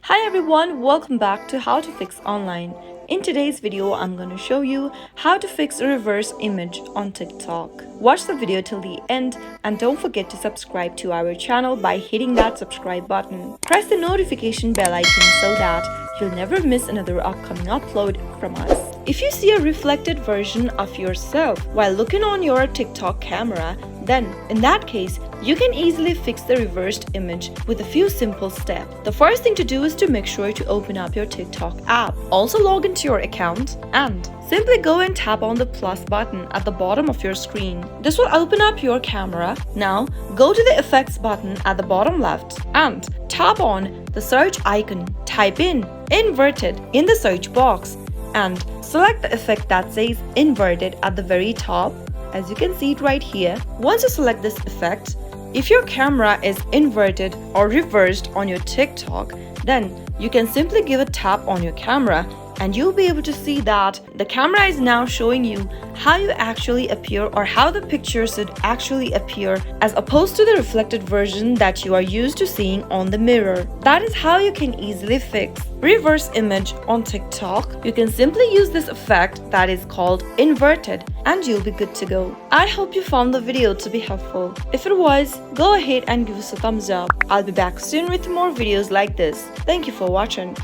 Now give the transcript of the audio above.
Hi everyone, welcome back to How to Fix Online. In today's video, I'm going to show you how to fix a reverse image on TikTok. Watch the video till the end and don't forget to subscribe to our channel by hitting that subscribe button. Press the notification bell icon so that you'll never miss another upcoming upload from us. If you see a reflected version of yourself while looking on your TikTok camera, then in that case, you can easily fix the reversed image with a few simple steps. The first thing to do is to make sure to open up your TikTok app. Also log into your account and simply go and tap on the plus button at the bottom of your screen. This will open up your camera. Now go to the effects button at the bottom left and tap on the search icon. Type in inverted in the search box and select the effect that says inverted at the very top. As you can see it right here. Once you select this effect, if your camera is inverted or reversed on your TikTok, then you can simply give a tap on your camera and you'll be able to see that the camera is now showing you how you actually appear or how the picture should actually appear as opposed to the reflected version that you are used to seeing on the mirror. That is how you can easily fix reverse image on TikTok. You can simply use this effect that is called inverted and you'll be good to go. I hope you found the video to be helpful. If it was, go ahead and give us a thumbs up. I'll be back soon with more videos like this. Thank you for watching.